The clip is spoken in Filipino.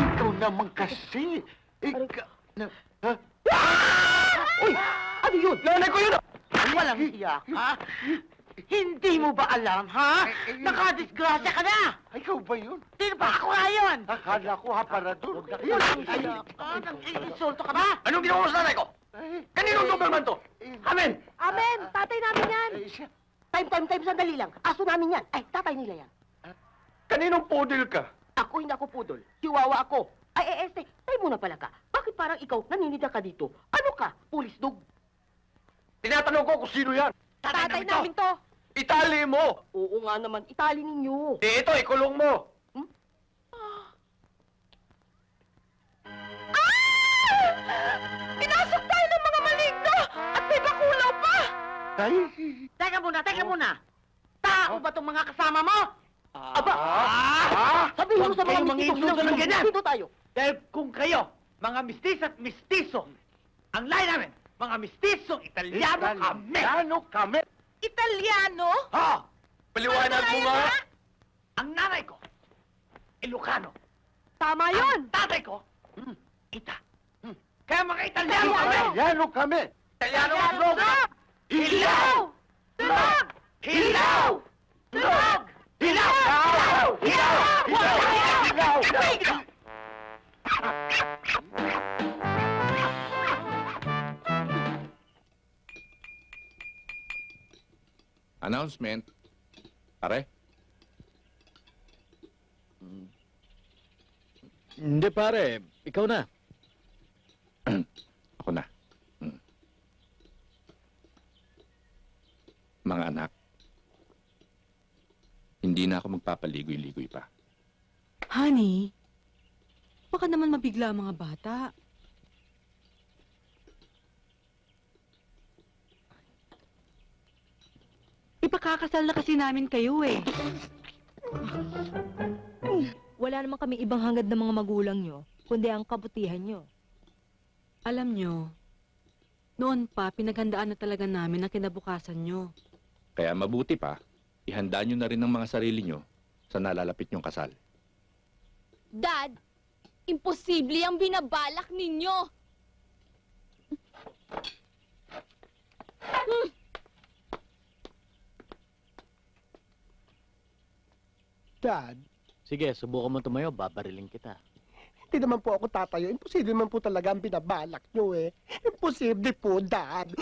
Ikaw naman kasi. Ikaw... Uy! Ano yun? Nanay ko yun! Walang hiya, ha? Hindi mo ba alam, ha? Nakadisgrasya ka na! Ikaw ba yun? Sino ba ako nga yun? Akala ko haparador. Walang hiya ka? Nag-iinsulto ka ba? Anong ginawa mo sa nanay ko? Kaninong Doberman to? Amen! Amen! Tatay namin yan! Siya. Time, sandali lang. Aso namin yan. Ay, tatay nila yan. Kaninong poodle ka? Ako, hindi ako pudol. Chihuahua ako. Ay, tayo muna pala ka. Bakit parang ikaw naninida ka dito? Ano ka? Pulis dog? Tinatanong ko kung sino yan. Tatay namin to! Itali mo! Oo nga naman, itali ninyo. Ito, ikulong mo! Pinasok tayo ng mga maligno! At may bakulaw pa! Ay! Teka muna. Tao ba itong mga kasama mo? Aba! Sabihin mo sa mga Huwag kayong manginsulto ng ganyan. dito tayo. Dahil kung kayo, mga mistis at mistiso, ang lahi namin, mga mistisong Italiano kami! Italiano kami! Italiano? Ha! Paliwanag mo nga! Italiano? Ang nanay ko, Ilocano. Tama yun! Ang tatay ko, Ita. Kaya mga Italiano kami! Italiano kami! Italiano ang vlog! Hilaw! Tulog! Hilaw! Vlog! Hilaw! Hilaw! Hilaw! Hilaw! Announcement. Pare? Hindi pare, ikaw na. Ako na. Mga anak, hindi na ako magpapaligoy-ligoy pa. Honey, baka naman mabigla ang mga bata. Ipakakasal na kasi namin kayo eh. Wala naman kami ibang hangad ng mga magulang nyo, kundi ang kabutihan nyo. Alam nyo, noon pa pinaghandaan na talaga namin ang kinabukasan nyo. Kaya mabuti pa, ihanda nyo na rin ang mga sarili nyo sa nalalapit nyong kasal. Dad, imposible ang binabalak ninyo! Dad, Sige, subukan mo tumayo, babariling kita. hindi naman po ako tatayo. Imposible man po talaga ang binabalak nyo eh. Imposible po, Dad.